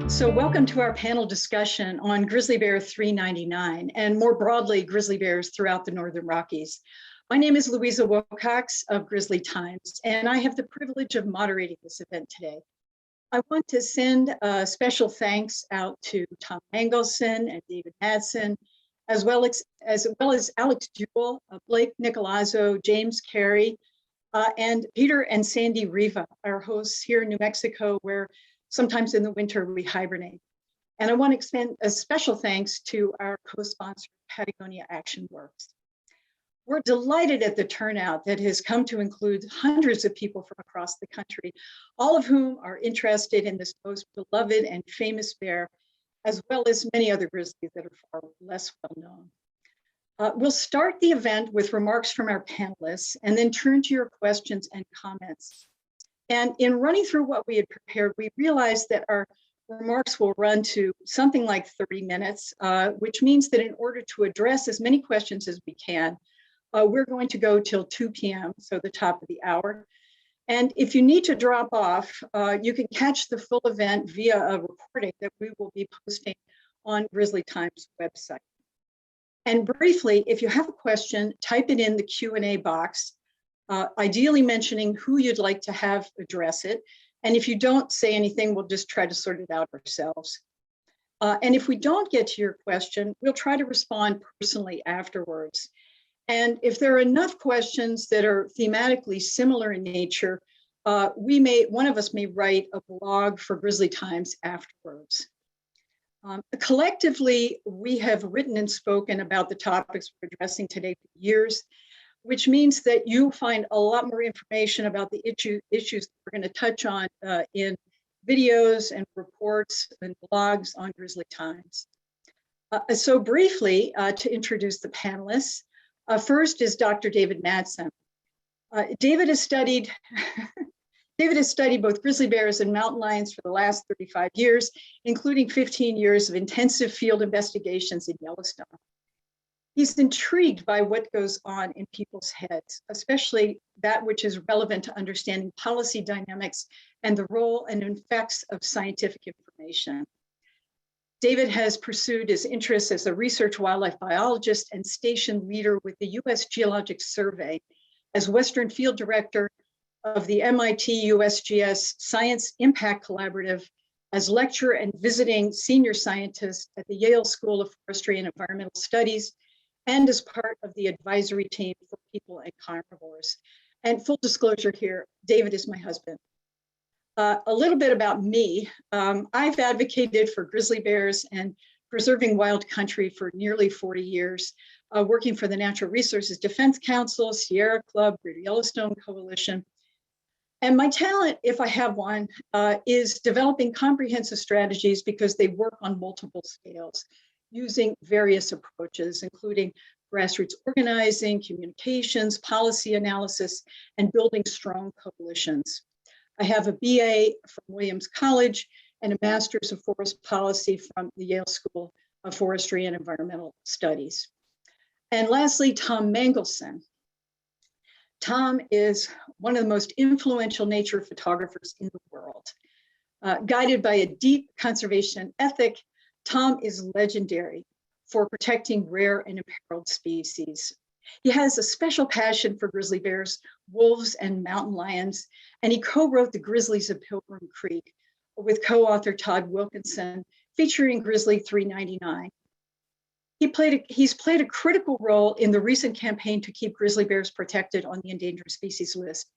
So welcome to our panel discussion on grizzly bear 399 and more broadly, grizzly bears throughout the Northern Rockies. My name is Louisa Willcox of Grizzly Times, and I have the privilege of moderating this event today. I want to send a special thanks out to Tom Mangelsen and David Mattson, as well as Alex Jewell, Blake Nicolazzo, James Carey, and Peter and Sandy Riva, our hosts here in New Mexico, where sometimes in the winter we hibernate. And I want to extend a special thanks to our co-sponsor, Patagonia Action Works. We're delighted at the turnout that has come to include hundreds of people from across the country, all of whom are interested in this most beloved and famous bear, as well as many other grizzlies that are far less well known. We'll start the event with remarks from our panelists and then turn to your questions and comments. And in running through what we had prepared, we realized that our remarks will run to something like 30 minutes, which means that in order to address as many questions as we can, we're going to go till 2 p.m., so the top of the hour. And if you need to drop off, you can catch the full event via a recording that we will be posting on Grizzly Times website. And briefly, if you have a question, type it in the Q&A box, ideally mentioning who you'd like to have address it. And if you don't say anything, we'll just try to sort it out ourselves. And if we don't get to your question, we'll try to respond personally afterwards. And if there are enough questions that are thematically similar in nature, one of us may write a blog for Grizzly Times afterwards. Collectively, we have written and spoken about the topics we're addressing today for years, which means that you'll find a lot more information about the issues that we're going to touch on in videos and reports and blogs on Grizzly Times. So briefly, to introduce the panelists, first is Dr. David Mattson. David has studied both grizzly bears and mountain lions for the last 35 years, including 15 years of intensive field investigations in Yellowstone. He's intrigued by what goes on in people's heads, especially that which is relevant to understanding policy dynamics and the role and effects of scientific information. David has pursued his interests as a research wildlife biologist and station leader with the U.S. Geologic Survey, as Western Field Director of the MIT USGS Science Impact Collaborative, as lecturer and visiting senior scientist at the Yale School of Forestry and Environmental Studies, and as part of the advisory team for people and carnivores. And full disclosure here, David is my husband. A little bit about me. I've advocated for grizzly bears and preserving wild country for nearly 40 years, working for the Natural Resources Defense Council, Sierra Club, Greater Yellowstone Coalition. And my talent, if I have one, is developing comprehensive strategies because they work on multiple scales, using various approaches, including grassroots organizing, communications, policy analysis, and building strong coalitions. I have a BA from Williams College and a master's of forest policy from the Yale School of Forestry and Environmental Studies. And lastly, Tom Mangelsen. Tom is one of the most influential nature photographers in the world. Guided by a deep conservation ethic, Tom is legendary for protecting rare and imperiled species. He has a special passion for grizzly bears, wolves, and mountain lions, and he co-wrote The Grizzlies of Pilgrim Creek with co-author Todd Wilkinson, featuring Grizzly 399. He's played a critical role in the recent campaign to keep grizzly bears protected on the endangered species list,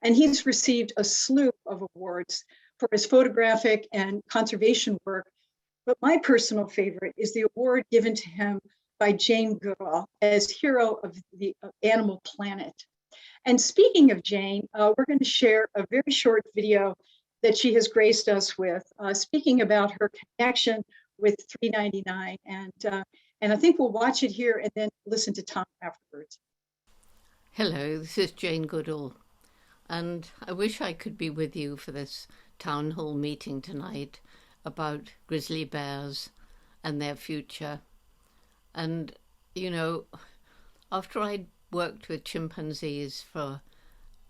and he's received a slew of awards for his photographic and conservation work. But my personal favorite is the award given to him by Jane Goodall as hero of the animal planet. And speaking of Jane, we're going to share a very short video that she has graced us with, speaking about her connection with 399. And I think we'll watch it here and then listen to Tom afterwards. Hello, this is Jane Goodall, and I wish I could be with you for this town hall meeting tonight about grizzly bears and their future. And, you know, after I'd worked with chimpanzees for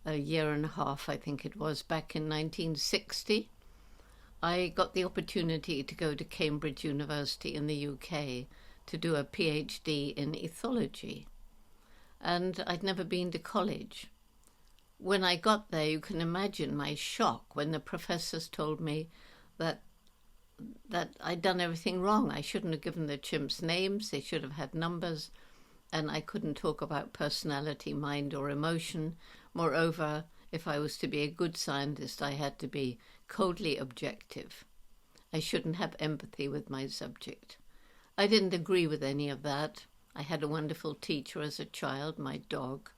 a year and a half, I think it was, back in 1960, I got the opportunity to go to Cambridge University in the UK to do a PhD in ethology. And I'd never been to college. When I got there, you can imagine my shock when the professors told me that I'd done everything wrong. I shouldn't have given the chimps names, they should have had numbers, and I couldn't talk about personality, mind, or emotion. Moreover, if I was to be a good scientist, I had to be coldly objective. I shouldn't have empathy with my subject. I didn't agree with any of that. I had a wonderful teacher as a child, my dog.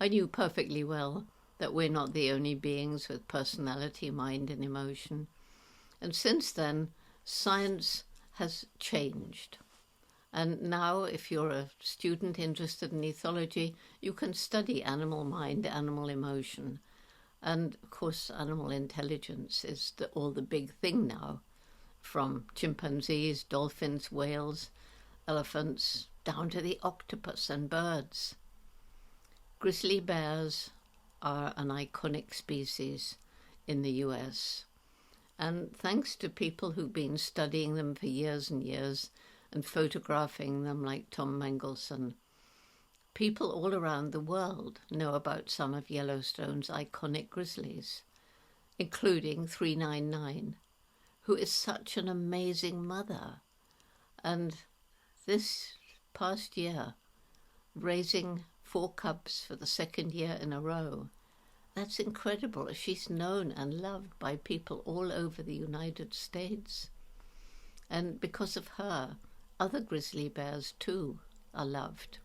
I knew perfectly well that we're not the only beings with personality, mind, and emotion. And since then, science has changed. And now, if you're a student interested in ethology, you can study animal mind, animal emotion. And of course, animal intelligence is all the big thing now, from chimpanzees, dolphins, whales, elephants, down to the octopus and birds. Grizzly bears are an iconic species in the US. And thanks to people who've been studying them for years and years and photographing them like Tom Mangelsen, people all around the world know about some of Yellowstone's iconic grizzlies, including 399, who is such an amazing mother. And this past year, raising 4 cubs for the 2nd year in a row, that's incredible. She's known and loved by people all over the United States. And because of her, other grizzly bears too are loved.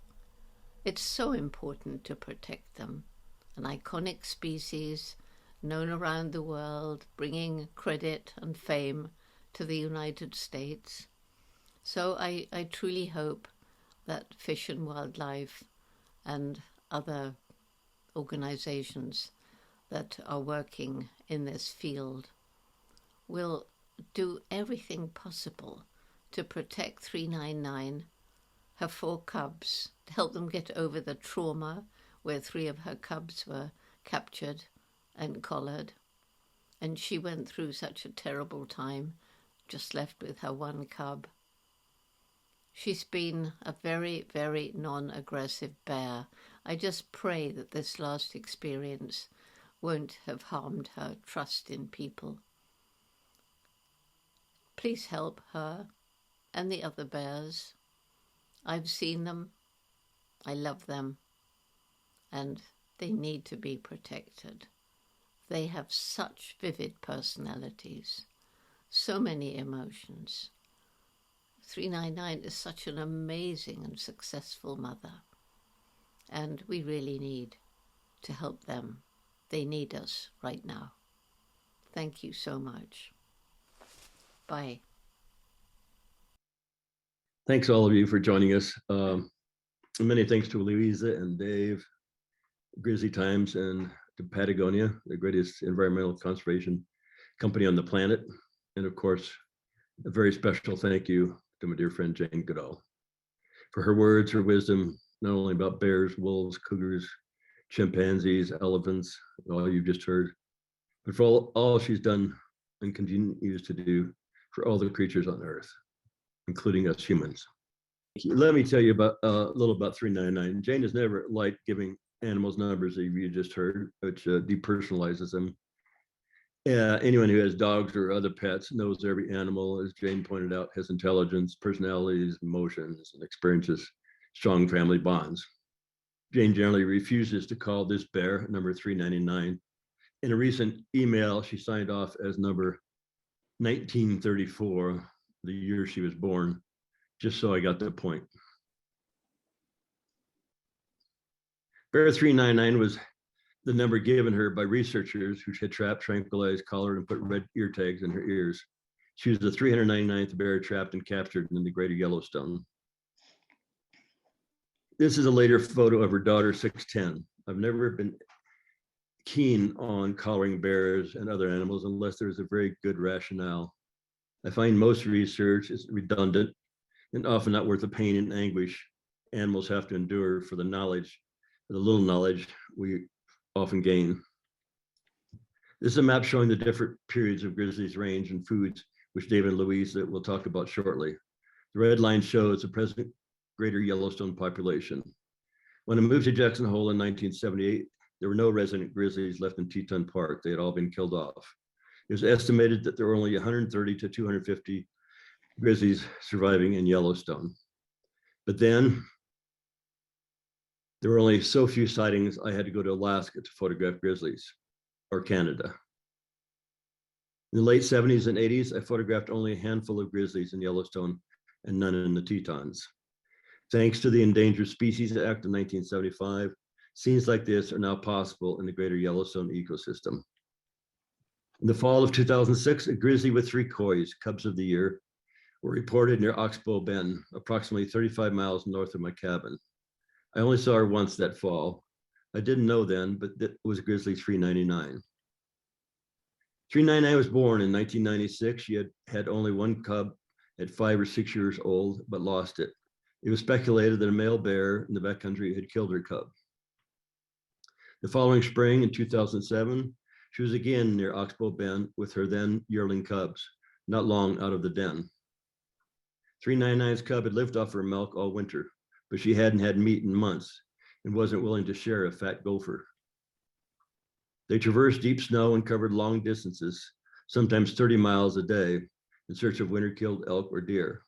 It's so important to protect them. An iconic species known around the world, bringing credit and fame to the United States. So I truly hope that Fish and Wildlife and other organizations that are working in this field will do everything possible to protect 399, her 4 cubs, to help them get over the trauma where 3 of her cubs were captured and collared. And she went through such a terrible time, just left with her 1 cub. She's been a very, very non-aggressive bear. I just pray that this last experience won't have harmed her trust in people. Please help her and the other bears. I've seen them, I love them, and they need to be protected. They have such vivid personalities, so many emotions. 399 is such an amazing and successful mother, and we really need to help them. They need us right now. Thank you so much. Bye. Thanks all of you for joining us. Many thanks to Louisa and Dave, Grizzly Times, and to Patagonia, the greatest environmental conservation company on the planet. And of course, a very special thank you to my dear friend Jane Goodall for her words, her wisdom, not only about bears, wolves, cougars, chimpanzees, elephants, all you've just heard, but for all she's done and continues to do for all the creatures on Earth, including us humans. Let me tell you about a little about 399. Jane has never liked giving animals numbers that you just heard, which depersonalizes them. Anyone who has dogs or other pets knows every animal, as Jane pointed out, has intelligence, personalities, emotions, and experiences strong family bonds. Jane generally refuses to call this bear number 399. In a recent email, she signed off as number 1934, the year she was born, just so I got the point. Bear 399 was the number given her by researchers who had trapped, tranquilized, collared, and put red ear tags in her ears. She was the 399th bear trapped and captured in the greater Yellowstone. This is a later photo of her daughter, 610. I've never been keen on collaring bears and other animals unless there's a very good rationale. I find most research is redundant and often not worth the pain and anguish animals have to endure for the knowledge, the little knowledge we often gain. This is a map showing the different periods of grizzlies' range and foods, which David and Louisa will talk about shortly. The red line shows the present greater Yellowstone population. When I moved to Jackson Hole in 1978, there were no resident grizzlies left in Teton Park. They had all been killed off. It was estimated that there were only 130 to 250 grizzlies surviving in Yellowstone. But then there were only so few sightings, I had to go to Alaska to photograph grizzlies, or Canada. In the late 70s and 80s, I photographed only a handful of grizzlies in Yellowstone and none in the Tetons. Thanks to the Endangered Species Act of 1975, scenes like this are now possible in the greater Yellowstone ecosystem. In the fall of 2006, a grizzly with 3 coys, cubs of the year, were reported near Oxbow Bend, approximately 35 miles north of my cabin. I only saw her once that fall. I didn't know then, but it was Grizzly 399. 399 was born in 1996. She had only one cub at 5 or 6 years old, but lost it. It was speculated that a male bear in the backcountry had killed her cub. The following spring in 2007, she was again near Oxbow Bend with her then yearling cubs, not long out of the den. 399's cub had lived off her milk all winter, but she hadn't had meat in months and wasn't willing to share a fat gopher. They traversed deep snow and covered long distances, sometimes 30 miles a day, in search of winter-killed elk or deer.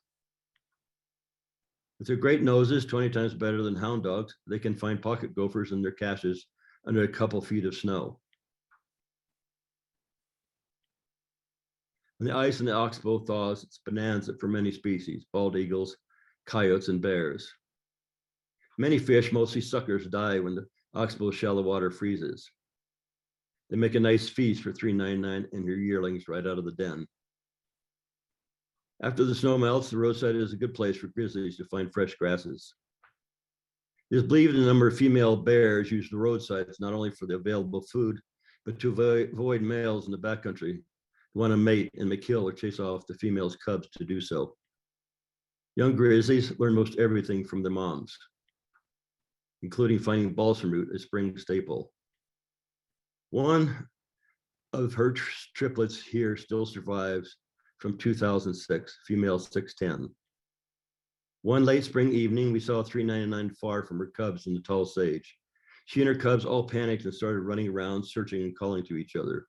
With their great noses, 20 times better than hound dogs, they can find pocket gophers in their caches under a couple feet of snow. When the ice in the Oxbow thaws, it's bonanza for many species, bald eagles, coyotes, and bears. Many fish, mostly suckers, die when the Oxbow shallow water freezes. They make a nice feast for 399 and her yearlings right out of the den. After the snow melts, the roadside is a good place for grizzlies to find fresh grasses. It is believed a number of female bears use the roadsides not only for the available food, but to avoid males in the backcountry who want to mate and may kill or chase off the female's cubs to do so. Young grizzlies learn most everything from their moms, including finding balsam root, a spring staple. One of her triplets here still survives from 2006, female 610. One late spring evening, we saw 399 far from her cubs in the tall sage. She and her cubs all panicked and started running around, searching and calling to each other.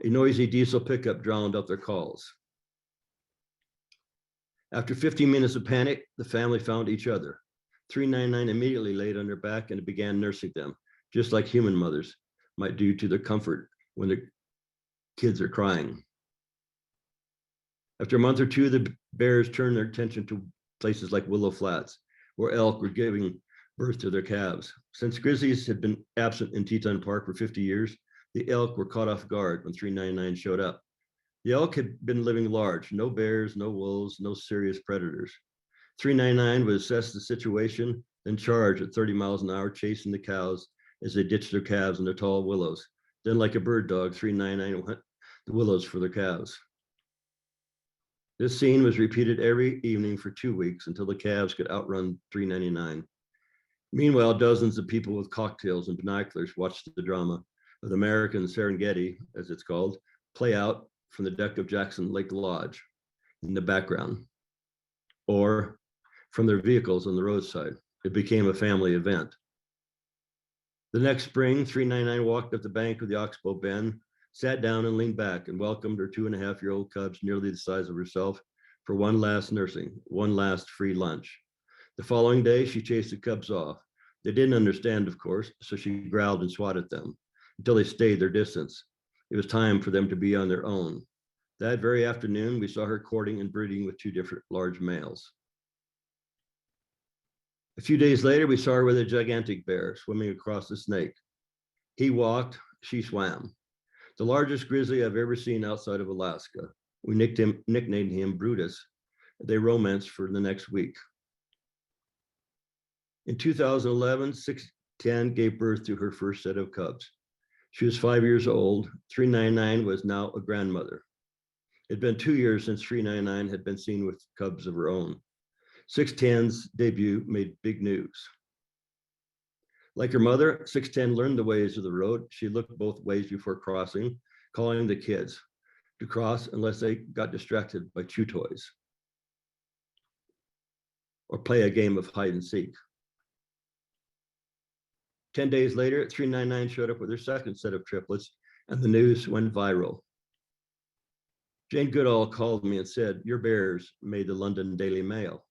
A noisy diesel pickup drowned out their calls. After 15 minutes of panic, the family found each other. 399 immediately laid on their back and began nursing them, just like human mothers might do to their comfort when their kids are crying. After a month or two, the bears turned their attention to places like Willow Flats, where elk were giving birth to their calves. Since grizzlies had been absent in Teton Park for 50 years, the elk were caught off guard when 399 showed up. The elk had been living large, no bears, no wolves, no serious predators. 399 would assess the situation, then charge at 30 miles an hour, chasing the cows as they ditched their calves in the tall willows. Then, like a bird dog, 399 went the willows for their calves. This scene was repeated every evening for 2 weeks until the calves could outrun 399. Meanwhile, dozens of people with cocktails and binoculars watched the drama of the American Serengeti, as it's called, play out from the deck of Jackson Lake Lodge in the background, or from their vehicles on the roadside. It became a family event. The next spring, 399 walked up the bank of the Oxbow Bend, sat down and leaned back and welcomed her 2.5-year-old cubs, nearly the size of herself, for one last nursing, one last free lunch. The following day, she chased the cubs off. They didn't understand, of course, so she growled and swatted them until they stayed their distance. It was time for them to be on their own. That very afternoon, we saw her courting and breeding with 2 different large males. A few days later, we saw her with a gigantic bear swimming across the snake. He walked, she swam. The largest grizzly I've ever seen outside of Alaska. We nicknamed him Brutus. They romanced for the next week. In 2011, 610 gave birth to her first set of cubs. She was 5 years old. 399 was now a grandmother. It had been 2 years since 399 had been seen with cubs of her own. 610's debut made big news. Like her mother, 610 learned the ways of the road. She looked both ways before crossing, calling the kids to cross unless they got distracted by chew toys or play a game of hide and seek. 10 days later, 399 showed up with her second set of triplets, and the news went viral. Jane Goodall called me and said, "Your bears made the London Daily Mail."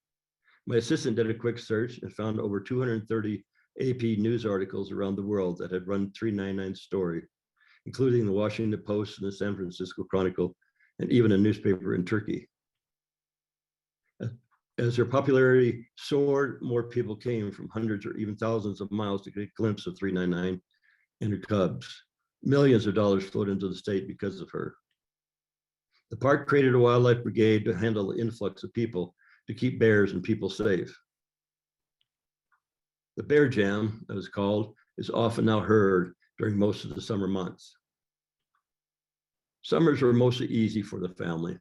My assistant did a quick search and found over 230 AP news articles around the world that had run 399's story, including the Washington Post and the San Francisco Chronicle, and even a newspaper in Turkey. As her popularity soared, more people came from hundreds or even thousands of miles to get a glimpse of 399 and her cubs. Millions of dollars flowed into the state because of her. The park created a wildlife brigade to handle the influx of people to keep bears and people safe. The bear jam, as it's called, is often now heard during most of the summer months. Summers were mostly easy for the family.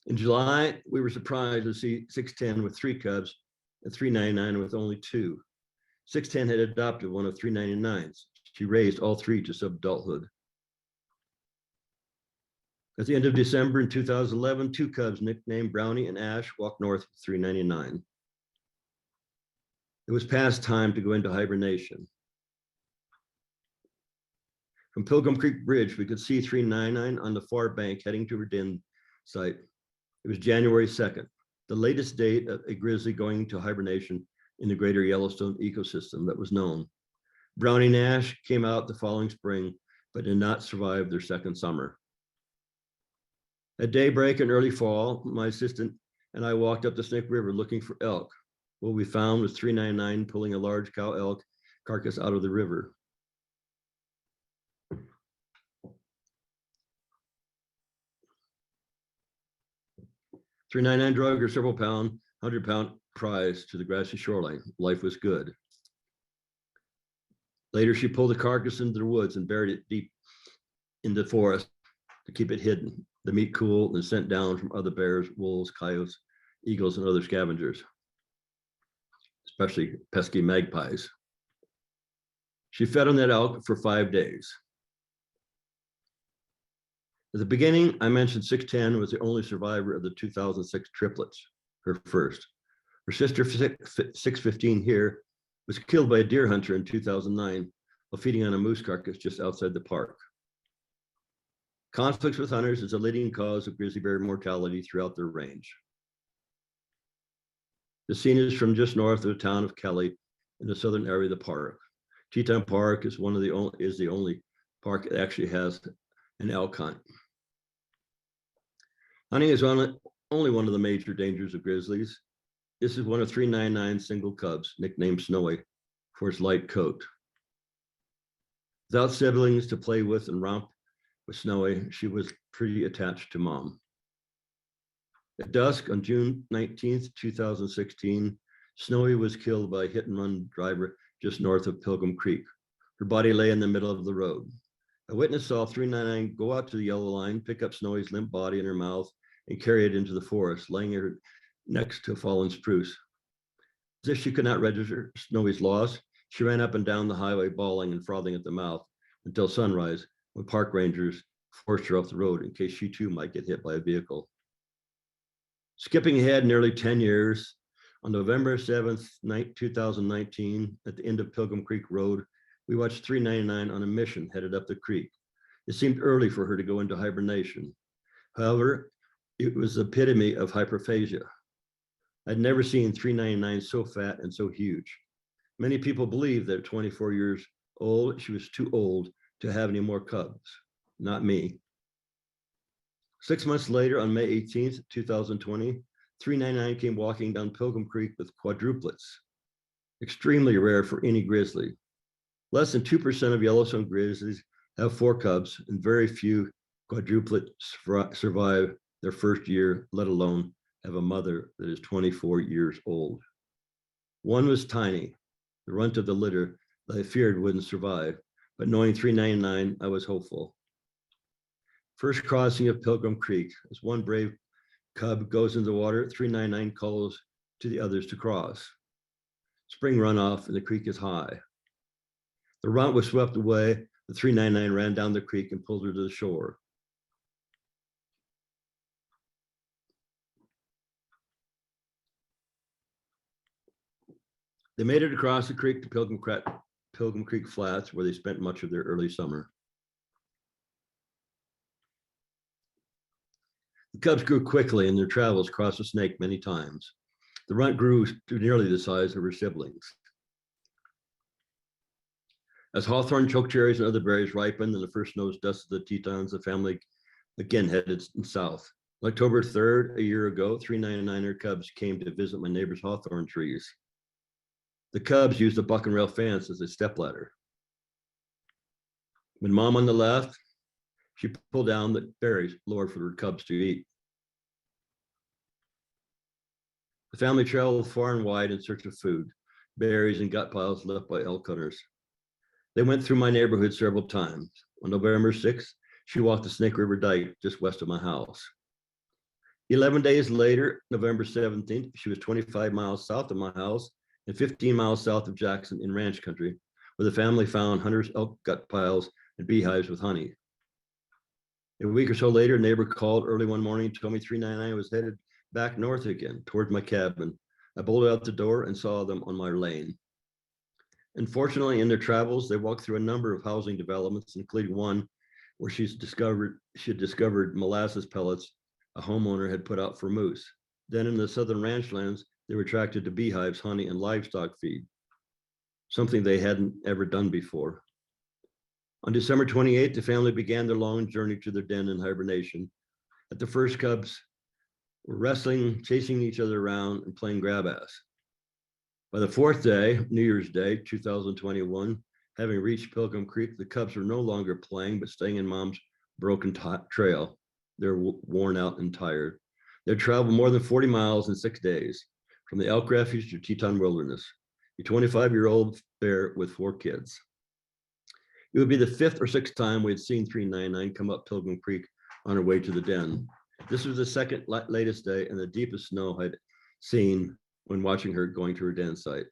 In July, we were surprised to see 610 with 3 cubs and 399 with only 2. 610 had adopted one of 399's. She raised all 3 to sub-adulthood. At the end of December in 2011, 2 cubs nicknamed Brownie and Ash walked north with 399. It was past time to go into hibernation. From Pilgrim Creek Bridge, we could see 399 on the far bank heading to her den site. It was January 2nd, the latest date of a grizzly going to hibernation in the greater Yellowstone ecosystem that was known. Brownie and Ash came out the following spring, but did not survive their second summer. At daybreak in early fall, my assistant and I walked up the Snake River looking for elk. What we found was 399 pulling a large cow elk carcass out of the river. "399 drug her several pound, 100-pound prize to the grassy shoreline. Life was good. Later, she pulled the carcass into the woods and buried it deep in the forest to keep it hidden. The meat cooled and sent down from other bears, wolves, coyotes, eagles, and other scavengers, especially pesky magpies. She fed on that elk for 5 days. At the beginning, I mentioned 610 was the only survivor of the 2006 triplets, her first. Her sister 615 here was killed by a deer hunter in 2009 while feeding on a moose carcass just outside the park. Conflicts with hunters is a leading cause of grizzly bear mortality throughout their range. The scene is from just north of the town of Kelly in the southern area of the park. Teton Park is the only park that actually has an elk hunt. Hunting is only one of the major dangers of grizzlies. This is one of 399 single cubs, nicknamed Snowy for its light coat. Without siblings to play with and romp with Snowy, she was pretty attached to mom. At dusk on June 19th, 2016, Snowy was killed by a hit-and-run driver just north of Pilgrim Creek. Her body lay in the middle of the road. A witness saw 399 go out to the yellow line, pick up Snowy's limp body in her mouth, and carry it into the forest, laying her next to a fallen spruce. As if she could not register Snowy's loss, she ran up and down the highway, bawling and frothing at the mouth until sunrise, when park rangers forced her off the road in case she too might get hit by a vehicle. Skipping ahead nearly 10 years, on November 7th, 2019, at the end of Pilgrim Creek Road, we watched 399 on a mission headed up the creek. It seemed early for her to go into hibernation. However, it was the epitome of hyperphagia. I'd never seen 399 so fat and so huge. Many people believe that at 24 years old, she was too old to have any more cubs. Not me. 6 months later, on May 18th, 2020, 399 came walking down Pilgrim Creek with quadruplets, extremely rare for any grizzly. Less than 2% of Yellowstone grizzlies have 4 cubs, and very few quadruplets survive their first year, let alone have a mother that is 24 years old. One was tiny, the runt of the litter that I feared wouldn't survive, but knowing 399, I was hopeful. First crossing of Pilgrim Creek. As one brave cub goes into the water, 399 calls to the others to cross. Spring runoff and the creek is high. The runt was swept away. The 399 ran down the creek and pulled her to the shore. They made it across the creek to Pilgrim Creek Flats, where they spent much of their early summer. The cubs grew quickly in their travels across the snake many times. The runt grew to nearly the size of her siblings. As hawthorn, chokecherries, and other berries ripened and the first snows dusted the Tetons, the family again headed south. On October 3rd, a year ago, 399er cubs came to visit my neighbor's hawthorn trees. The cubs used a buck and rail fence as a stepladder. When Mom on the left, she pulled down the berries lower for her cubs to eat. The family traveled far and wide in search of food, berries, and gut piles left by elk hunters. They went through my neighborhood several times. On November 6th, she walked the Snake River Dike just west of my house. 11 days later, November 17th, she was 25 miles south of my house and 15 miles south of Jackson in ranch country, where the family found hunters' elk gut piles and beehives with honey. A week or so later, a neighbor called early one morning and told me 399 was headed back north again toward my cabin. I bolted out the door and saw them on my lane. Unfortunately, in their travels, they walked through a number of housing developments, including one where she had discovered molasses pellets a homeowner had put out for moose. Then in the southern ranch lands, they were attracted to beehives, honey, and livestock feed, something they hadn't ever done before. On December 28th, the family began their long journey to their den in hibernation. At the first, cubs were wrestling, chasing each other around, and playing grab ass. By the fourth day, New Year's Day, 2021, having reached Pilgrim Creek, the cubs were no longer playing, but staying in Mom's broken trail. They're worn out and tired. They traveled more than 40 miles in 6 days, from the elk refuge to Teton Wilderness, a 25-year-old bear with 4 kids. It would be the 5th or 6th time we had seen 399 come up Pilgrim Creek on her way to the den. This was the second latest day and the deepest snow I'd seen when watching her going to her den site.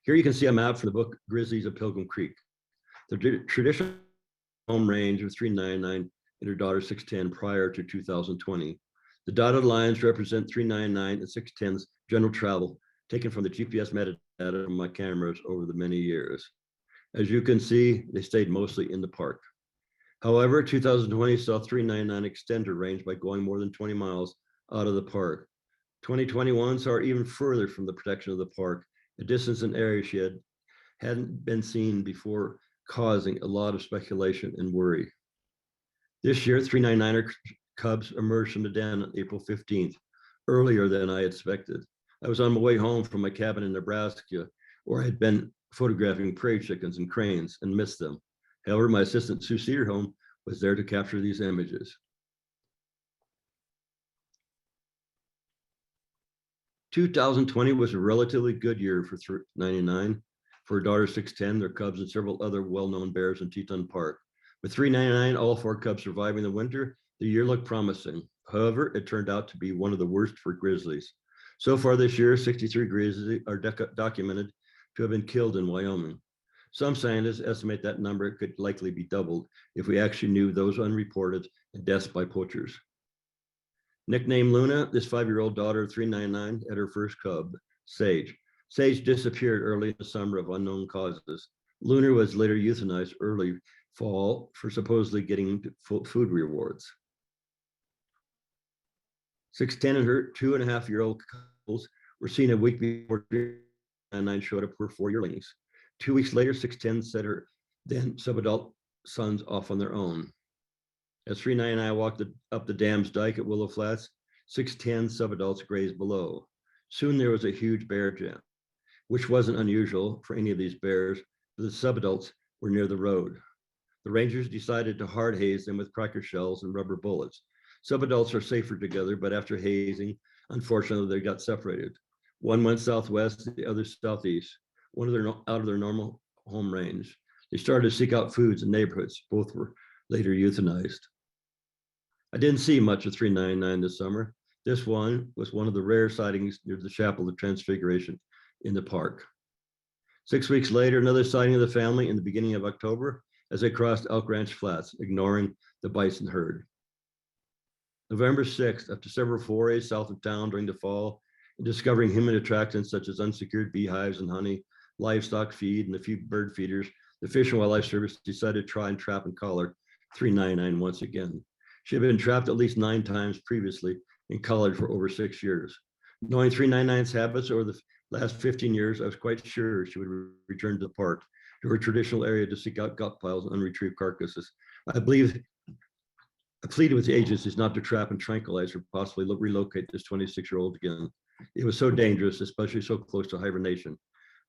Here you can see a map from the book Grizzlies of Pilgrim Creek. The traditional home range of 399 and her daughter 610 prior to 2020. The dotted lines represent 399 and 610's general travel taken from the GPS metadata from my cameras over the many years. As you can see, they stayed mostly in the park. However, 2020 saw 399 extend her range by going more than 20 miles out of the park. 2021 saw her even further from the protection of the park, a distance and area she hadn't been seen before, causing a lot of speculation and worry. This year, 399er cubs emerged from the den on April 15th, earlier than I expected. I was on my way home from my cabin in Nebraska, where I had been photographing prairie chickens and cranes and missed them. However, my assistant Sue Cedarholm was there to capture these images. 2020 was a relatively good year for 399. For her daughter 610, their cubs, and several other well-known bears in Teton Park. With 399, all 4 cubs surviving the winter, the year looked promising. However, it turned out to be one of the worst for grizzlies. So far this year, 63 grizzlies are documented to have been killed in Wyoming. Some scientists estimate that number could likely be doubled if we actually knew those unreported and deaths by poachers. Nicknamed Luna, this 5-year-old daughter of 399 had her first cub, Sage. Sage disappeared early in the summer of unknown causes. Luna was later euthanized early fall for supposedly getting food rewards. 610 and her 2.5-year-old couples were seen a week before 399 showed up for 4 yearlings. 2 weeks later, 610 set her then subadult sons off on their own. As 399 walked up the dam's dike at Willow Flats, 610 subadults grazed below. Soon there was a huge bear jam, which wasn't unusual for any of these bears, but the subadults were near the road. The rangers decided to hard haze them with cracker shells and rubber bullets. Subadults are safer together, but after hazing, unfortunately, they got separated. One went southwest, the other southeast, out of their normal home range. They started to seek out foods in neighborhoods. Both were later euthanized. I didn't see much of 399 this summer. This one was one of the rare sightings near the Chapel of Transfiguration in the park. 6 weeks later, another sighting of the family in the beginning of October as they crossed Elk Ranch Flats, ignoring the bison herd. November 6th, after several forays south of town during the fall, and discovering human attractions such as unsecured beehives and honey, livestock feed, and a few bird feeders, the Fish and Wildlife Service decided to try and trap and collar 399 once again. She had been trapped at least 9 times previously and collared for over 6 years. Knowing 399's habits over the last 15 years, I was quite sure she would return to the park, to her traditional area to seek out gut piles and unretrieved carcasses. I pleaded with the agencies not to trap and tranquilize or possibly relocate this 26-year-old again. It was so dangerous, especially so close to hibernation,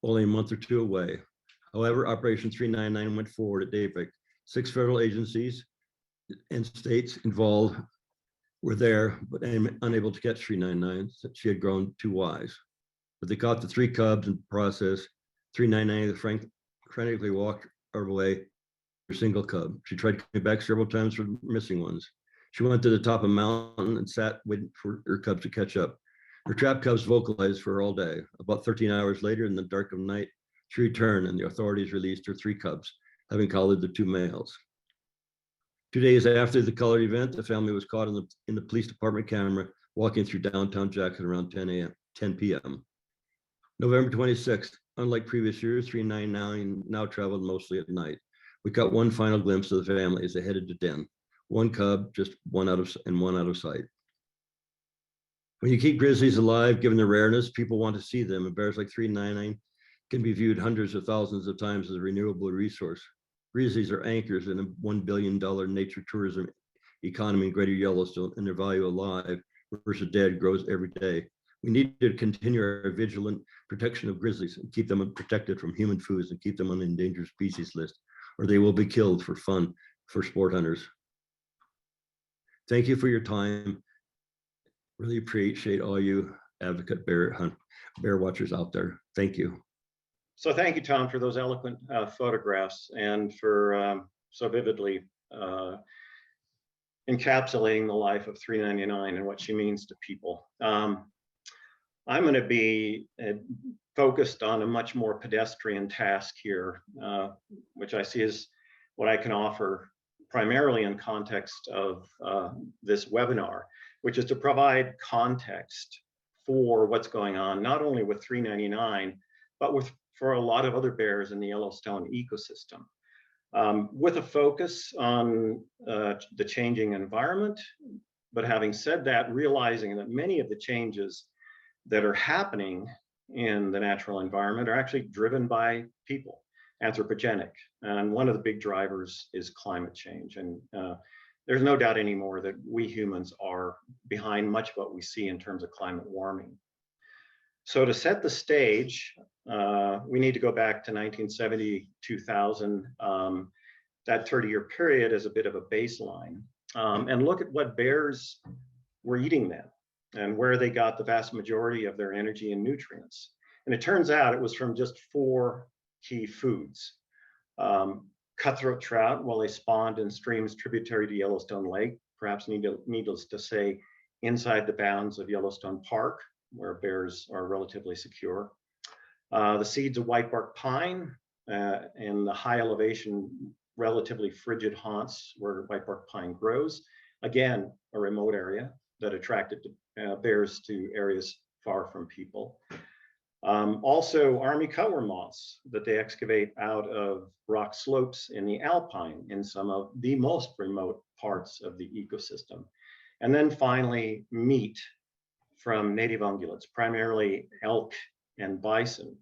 only a month or 2 away. However, Operation 399 went forward at daybreak. 6 federal agencies and states involved were there, but unable to catch 399. She had grown too wise. But they caught the 3 cubs in the process. 399 frantically walked away her single cub. She tried coming back several times for missing ones. She went to the top of a mountain and sat waiting for her cubs to catch up. Her trapped cubs vocalized for her all day. About 13 hours later, in the dark of night, she returned and the authorities released her 3 cubs, having collared the 2 males. 2 days after the collared event, the family was caught in the police department camera walking through downtown Jackson around 10 p.m. November 26th, unlike previous years, 399 now traveled mostly at night. We caught one final glimpse of the family as they headed to den. 1 cub, just one out of sight. When you keep grizzlies alive, given their rareness, people want to see them, and bears like 399 can be viewed hundreds of thousands of times as a renewable resource. Grizzlies are anchors in a $1 billion nature tourism economy in Greater Yellowstone, and their value alive versus dead grows every day. We need to continue our vigilant protection of grizzlies and keep them protected from human foods and keep them on the endangered species list, or they will be killed for fun for sport hunters. Thank you for your time. Really appreciate all you advocate bear watchers out there. Thank you. So thank you, Tom, for those eloquent photographs and for so vividly encapsulating the life of 399 and what she means to people. I'm going to be focused on a much more pedestrian task here, which I see as what I can offer primarily in context of this webinar, which is to provide context for what's going on, not only with 399, but for a lot of other bears in the Yellowstone ecosystem, with a focus on the changing environment. But having said that, realizing that many of the changes that are happening in the natural environment are actually driven by people, anthropogenic. And one of the big drivers is climate change. And there's no doubt anymore that we humans are behind much of what we see in terms of climate warming. So to set the stage, we need to go back to 1970, 2000, that 30-year period as a bit of a baseline, and look at what bears were eating then and where they got the vast majority of their energy and nutrients. And it turns out it was from just 4 key foods. Cutthroat trout, while they spawned in streams tributary to Yellowstone Lake, perhaps needless to say, inside the bounds of Yellowstone Park, where bears are relatively secure. The seeds of whitebark pine in the high elevation, relatively frigid haunts where whitebark pine grows. Again, a remote area that attracted bears to areas far from people. Also, army cutworm moths that they excavate out of rock slopes in the alpine in some of the most remote parts of the ecosystem. And then finally, meat from native ungulates, primarily elk and bison,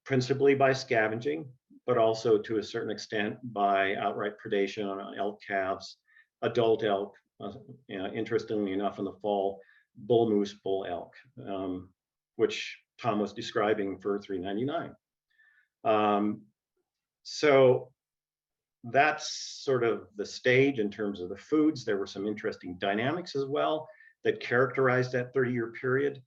principally by scavenging, but also to a certain extent by outright predation on elk calves, adult elk, interestingly enough in the fall, bull moose, bull elk, which Tom was describing for 399. So that's sort of the stage in terms of the foods. There were some interesting dynamics as well that characterized that 30-year period.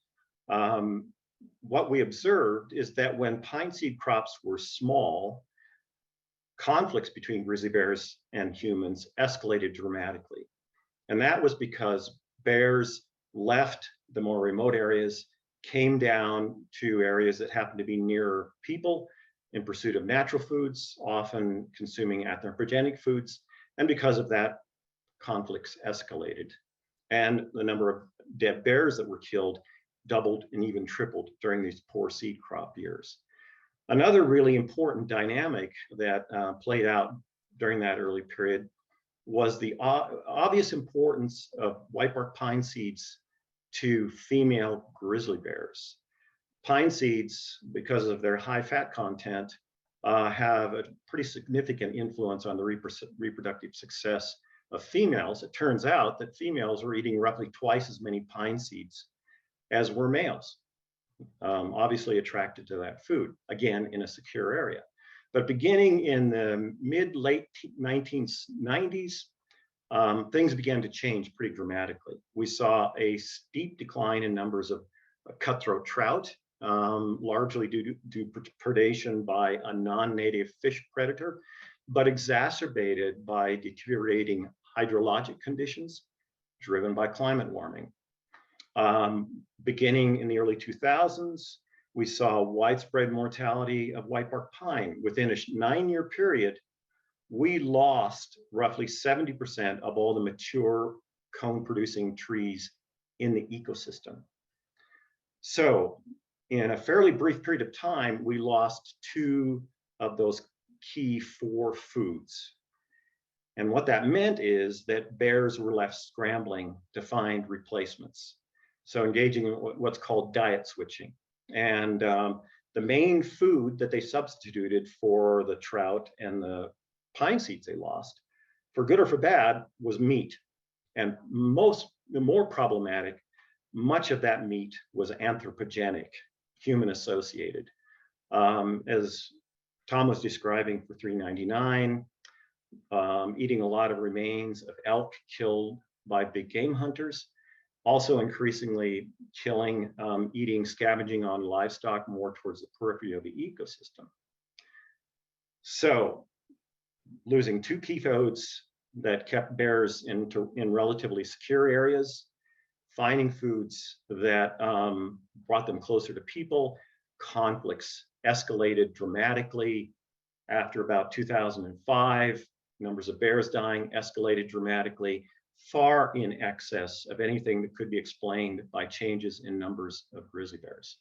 What we observed is that when pine seed crops were small, conflicts between grizzly bears and humans escalated dramatically. And that was because bears left the more remote areas, came down to areas that happened to be nearer people in pursuit of natural foods, often consuming anthropogenic foods. And because of that, conflicts escalated. And the number of dead bears that were killed doubled and even tripled during these poor seed crop years. Another really important dynamic that played out during that early period was the obvious importance of whitebark pine seeds to female grizzly bears. Pine seeds, because of their high fat content, have a pretty significant influence on the reproductive success of females. It turns out that females were eating roughly twice as many pine seeds as were males, obviously attracted to that food, again, in a secure area. But beginning in the mid-late 1990s, things began to change pretty dramatically. We saw a steep decline in numbers of cutthroat trout, largely due to predation by a non-native fish predator, but exacerbated by deteriorating hydrologic conditions driven by climate warming. Beginning in the early 2000s, we saw widespread mortality of whitebark pine. Within a 9-year period, we lost roughly 70% of all the mature cone-producing trees in the ecosystem. So in a fairly brief period of time, we lost 2 of those key 4 foods. And what that meant is that bears were left scrambling to find replacements. So engaging in what's called diet switching. And the main food that they substituted for the trout and the pine seeds they lost, for good or for bad, was meat. And the more problematic, much of that meat was anthropogenic, human associated. As Tom was describing for 399, eating a lot of remains of elk killed by big game hunters, also increasingly killing, eating, scavenging on livestock more towards the periphery of the ecosystem. So losing 2 key foods that kept bears in relatively secure areas, finding foods that brought them closer to people, conflicts escalated dramatically. After about 2005, numbers of bears dying escalated dramatically, far in excess of anything that could be explained by changes in numbers of grizzly bears.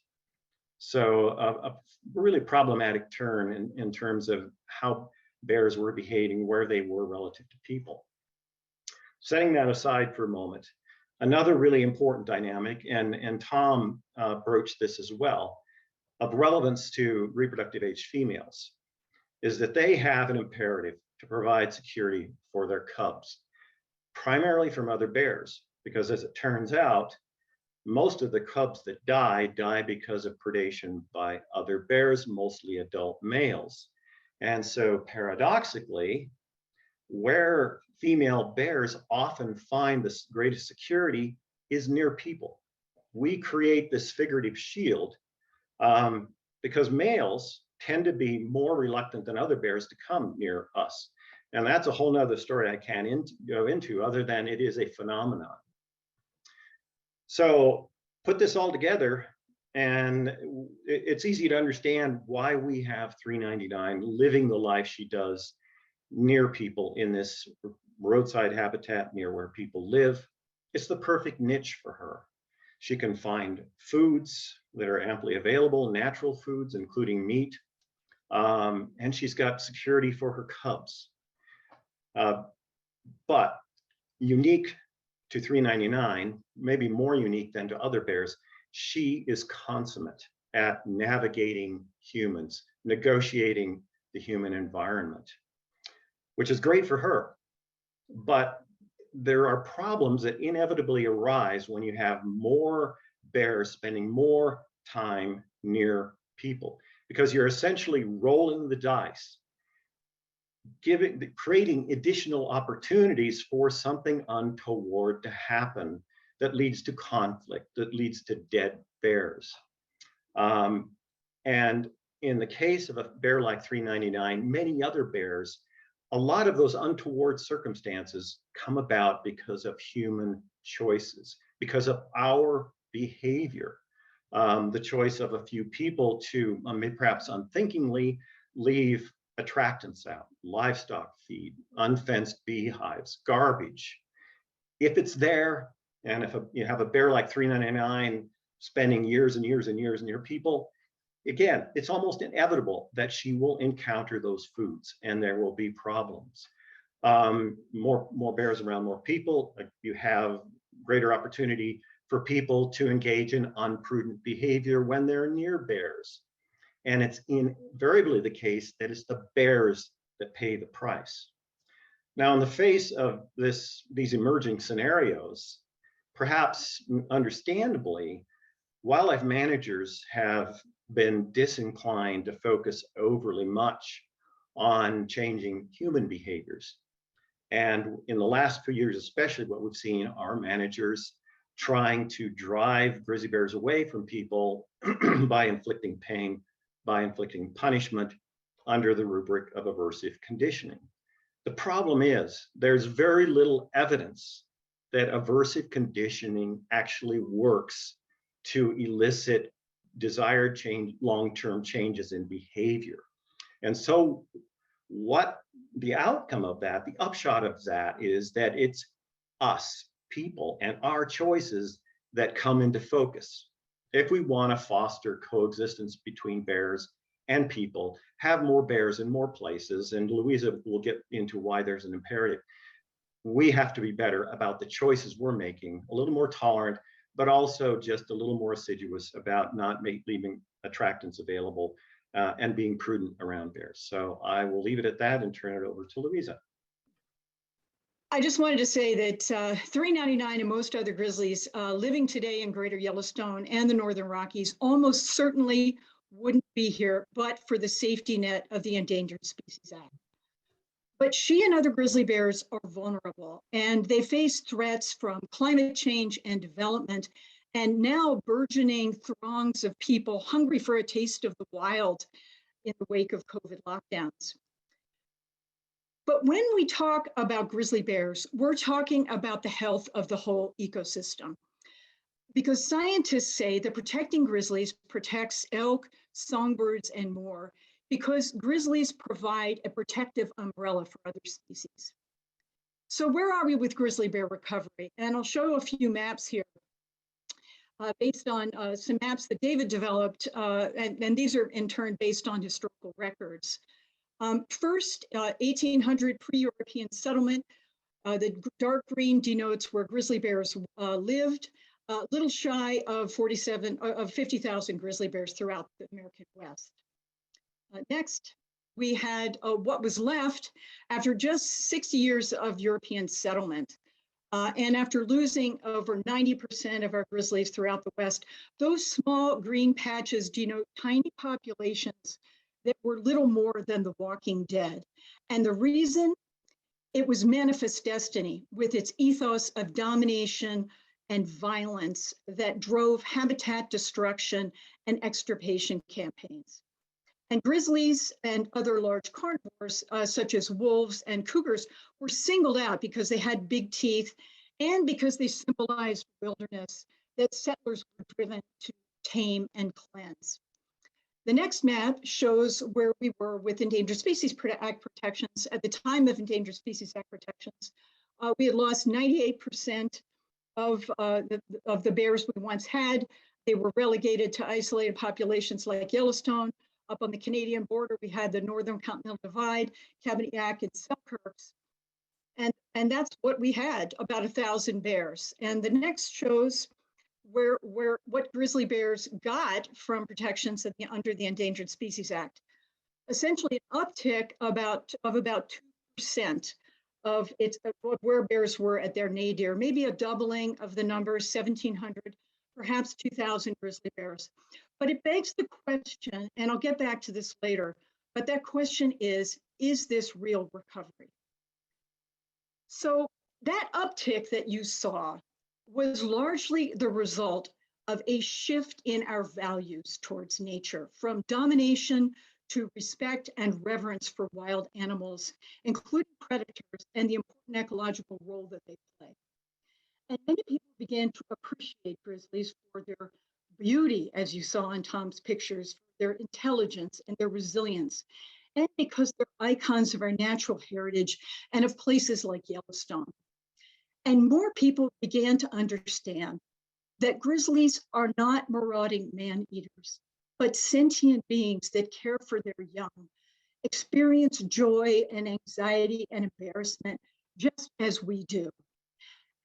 So a really problematic turn in terms of how bears were behaving, where they were relative to people. Setting that aside for a moment, another really important dynamic, and Tom broached this as well, of relevance to reproductive age females, is that they have an imperative to provide security for their cubs, primarily from other bears, because as it turns out, most of the cubs that die because of predation by other bears, mostly adult males. And so paradoxically, where female bears often find the greatest security is near people. We create this figurative shield because males tend to be more reluctant than other bears to come near us. And that's a whole nother story I can't go into, other than it is a phenomenon. So put this all together, and it's easy to understand why we have 399 living the life she does near people in this roadside habitat near where people live. It's the perfect niche for her. She can find foods that are amply available, natural foods, including meat, and she's got security for her cubs. But unique to 399, maybe more unique than to other bears, she is consummate at navigating humans, negotiating the human environment, which is great for her. But there are problems that inevitably arise when you have more bears spending more time near people, because you're essentially rolling the dice, creating additional opportunities for something untoward to happen that leads to conflict, that leads to dead bears. And in the case of a bear like 399, many other bears, a lot of those untoward circumstances come about because of human choices, because of our behavior. The choice of a few people to perhaps unthinkingly leave attractants out, livestock feed, unfenced beehives, garbage. If it's there, and if you have a bear like 399 spending years and years and years near people, again, it's almost inevitable that she will encounter those foods and there will be problems. More bears around more people, you have greater opportunity for people to engage in unprudent behavior when they're near bears. And it's invariably the case that it's the bears that pay the price. Now, in the face of these emerging scenarios, perhaps understandably, wildlife managers have been disinclined to focus overly much on changing human behaviors. And in the last few years, especially, what we've seen are managers trying to drive grizzly bears away from people by inflicting pain, by inflicting punishment under the rubric of aversive conditioning. The problem is there's very little evidence that aversive conditioning actually works to elicit desired change, long-term changes in behavior. And so what the outcome of that, the upshot of that, is that it's us, people, and our choices that come into focus. If we want to foster coexistence between bears and people, have more bears in more places, and Louisa will get into why there's an imperative, we have to be better about the choices we're making, a little more tolerant, but also just a little more assiduous about not leaving attractants available and being prudent around bears. So I will leave it at that and turn it over to Louisa. I just wanted to say that 399 and most other grizzlies living today in Greater Yellowstone and the Northern Rockies almost certainly wouldn't be here but for the safety net of the Endangered Species Act. But she and other grizzly bears are vulnerable, and they face threats from climate change and development, and now burgeoning throngs of people hungry for a taste of the wild in the wake of COVID lockdowns. But when we talk about grizzly bears, we're talking about the health of the whole ecosystem. Because scientists say that protecting grizzlies protects elk, songbirds, and more, because grizzlies provide a protective umbrella for other species. So where are we with grizzly bear recovery? And I'll show a few maps here based on some maps that David developed, and these are in turn based on historical records. First, 1800 pre-European settlement. The dark green denotes where grizzly bears lived, a little shy of 50,000 grizzly bears throughout the American West. Next, we had what was left after just 60 years of European settlement. And after losing over 90% of our grizzlies throughout the West, those small green patches denote tiny populations that were little more than the walking dead. And the reason? It was manifest destiny with its ethos of domination and violence that drove habitat destruction and extirpation campaigns. And grizzlies and other large carnivores, such as wolves and cougars, were singled out because they had big teeth and because they symbolized wilderness that settlers were driven to tame and cleanse. The next map shows where we were with Endangered Species Act protections. At the time of Endangered Species Act protections, we had lost 98% of the bears we once had. They were relegated to isolated populations like Yellowstone. Up on the Canadian border, we had the Northern Continental Divide, Cabaniac, and Selkirks. And that's what we had, about 1,000 bears. And the next shows what grizzly bears got from protections under the Endangered Species Act. Essentially an uptick of about 2% of where bears were at their nadir, maybe a doubling of the numbers, 1,700, perhaps 2,000 grizzly bears. But it begs the question, and I'll get back to this later, but that question is this real recovery? So that uptick that you saw was largely the result of a shift in our values towards nature, from domination to respect and reverence for wild animals, including predators, and the important ecological role that they play. And many people began to appreciate grizzlies for their beauty, as you saw in Tom's pictures, for their intelligence and their resilience, and because they're icons of our natural heritage and of places like Yellowstone. And more people began to understand that grizzlies are not marauding man-eaters, but sentient beings that care for their young, experience joy and anxiety and embarrassment just as we do.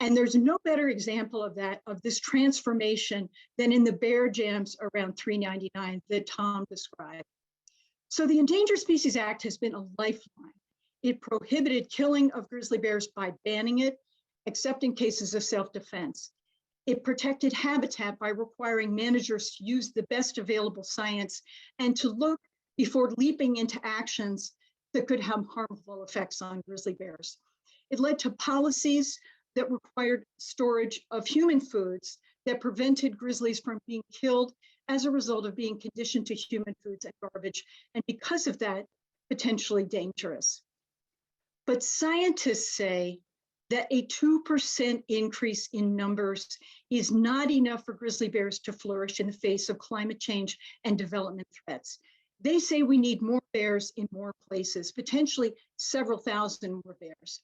And there's no better example of that, of this transformation, than in the bear jams around 399 that Tom described. So the Endangered Species Act has been a lifeline. It prohibited killing of grizzly bears by banning it, except in cases of self-defense. It protected habitat by requiring managers to use the best available science and to look before leaping into actions that could have harmful effects on grizzly bears. It led to policies that required storage of human foods that prevented grizzlies from being killed as a result of being conditioned to human foods and garbage, and because of that, potentially dangerous. But scientists say that a 2% increase in numbers is not enough for grizzly bears to flourish in the face of climate change and development threats. They say we need more bears in more places, potentially several thousand more bears.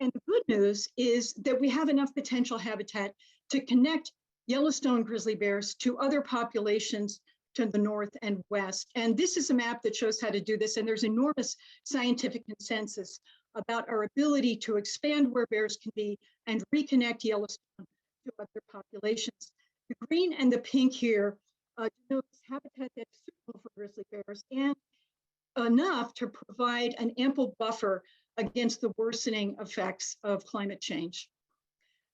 And the good news is that we have enough potential habitat to connect Yellowstone grizzly bears to other populations to the north and west. And this is a map that shows how to do this. And there's enormous scientific consensus about our ability to expand where bears can be and reconnect Yellowstone to other populations. The green and the pink here denotes habitat that's suitable for grizzly bears and enough to provide an ample buffer against the worsening effects of climate change.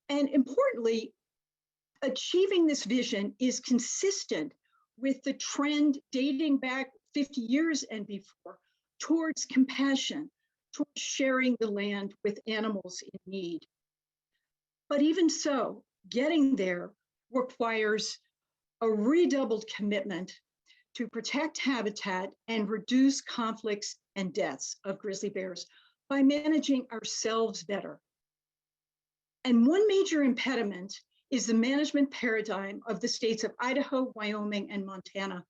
And importantly, achieving this vision is consistent with the trend dating back 50 years and before towards compassion, towards sharing the land with animals in need. But even so, getting there requires a redoubled commitment to protect habitat and reduce conflicts and deaths of grizzly bears by managing ourselves better. And one major impediment is the management paradigm of the states of Idaho, Wyoming, and Montana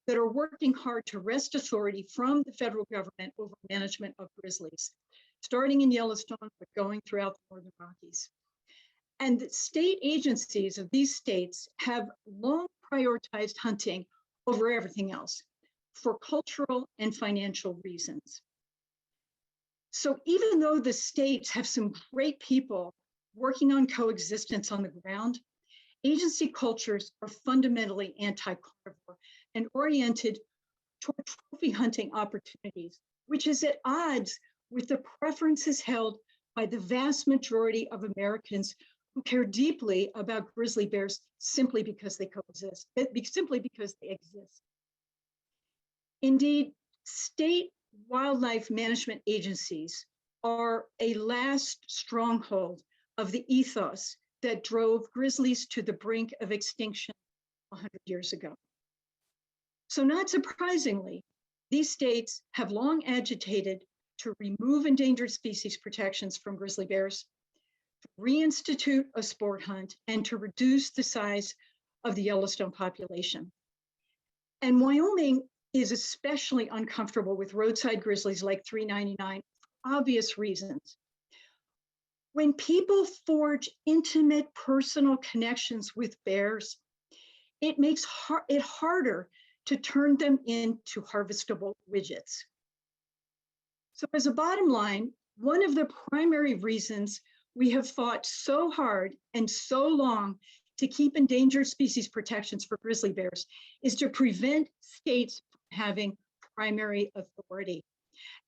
that are working hard to wrest authority from the federal government over management of grizzlies, starting in Yellowstone, but going throughout the Northern Rockies. And the state agencies of these states have long prioritized hunting over everything else for cultural and financial reasons. So even though the states have some great people working on coexistence on the ground, agency cultures are fundamentally anti-carnivore and oriented toward trophy hunting opportunities, which is at odds with the preferences held by the vast majority of Americans who care deeply about grizzly bears simply because they coexist, simply because they exist. Indeed, state wildlife management agencies are a last stronghold of the ethos that drove grizzlies to the brink of extinction 100 years ago. So not surprisingly, these states have long agitated to remove endangered species protections from grizzly bears, to reinstitute a sport hunt, and to reduce the size of the Yellowstone population. And Wyoming is especially uncomfortable with roadside grizzlies like 399 for obvious reasons. When people forge intimate personal connections with bears, it makes it harder to turn them into harvestable widgets. So as a bottom line, one of the primary reasons we have fought so hard and so long to keep endangered species protections for grizzly bears is to prevent states from having primary authority.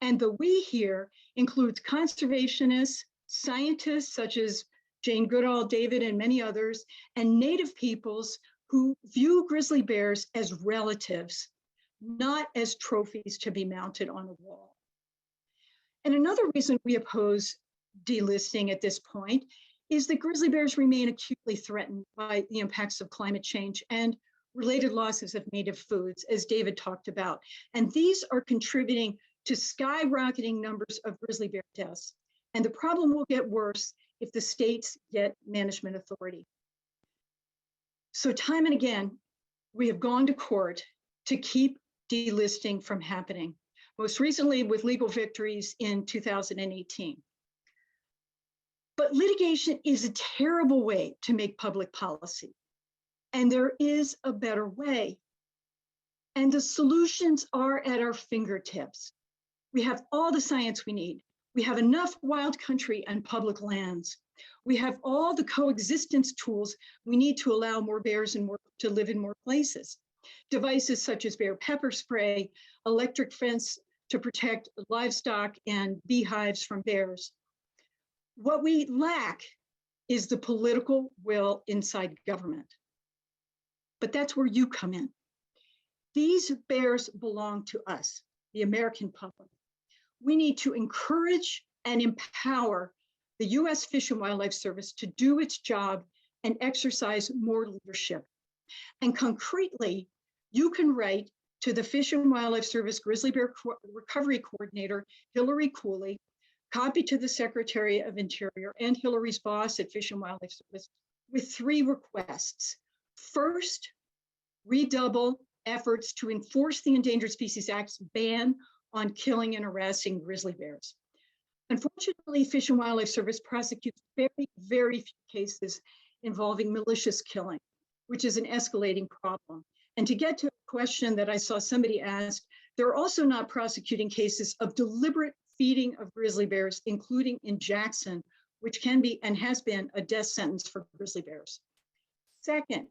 And the we here includes conservationists, scientists such as Jane Goodall, David, and many others, and Native peoples who view grizzly bears as relatives, not as trophies to be mounted on a wall. And another reason we oppose delisting at this point is that grizzly bears remain acutely threatened by the impacts of climate change and related losses of native foods, as David talked about. And these are contributing to skyrocketing numbers of grizzly bear deaths. And the problem will get worse if the states get management authority. So time and again, we have gone to court to keep delisting from happening, most recently with legal victories in 2018. But litigation is a terrible way to make public policy. And there is a better way. And the solutions are at our fingertips. We have all the science we need. We have enough wild country and public lands. We have all the coexistence tools we need to allow more bears and more to live in more places. Devices such as bear pepper spray, electric fence to protect livestock and beehives from bears. What we lack is the political will inside government. But that's where you come in. These bears belong to us, the American public. We need to encourage and empower the U.S. Fish and Wildlife Service to do its job and exercise more leadership. And concretely, you can write to the Fish and Wildlife Service Grizzly Bear Recovery Coordinator, Hillary Cooley, copy to the Secretary of Interior and Hillary's boss at Fish and Wildlife Service with 3 requests. First, redouble efforts to enforce the Endangered Species Act's ban on killing and harassing grizzly bears. Unfortunately, Fish and Wildlife Service prosecutes very, very few cases involving malicious killing, which is an escalating problem. And to get to a question that I saw somebody asked, they're also not prosecuting cases of deliberate feeding of grizzly bears, including in Jackson, which can be and has been a death sentence for grizzly bears. Second,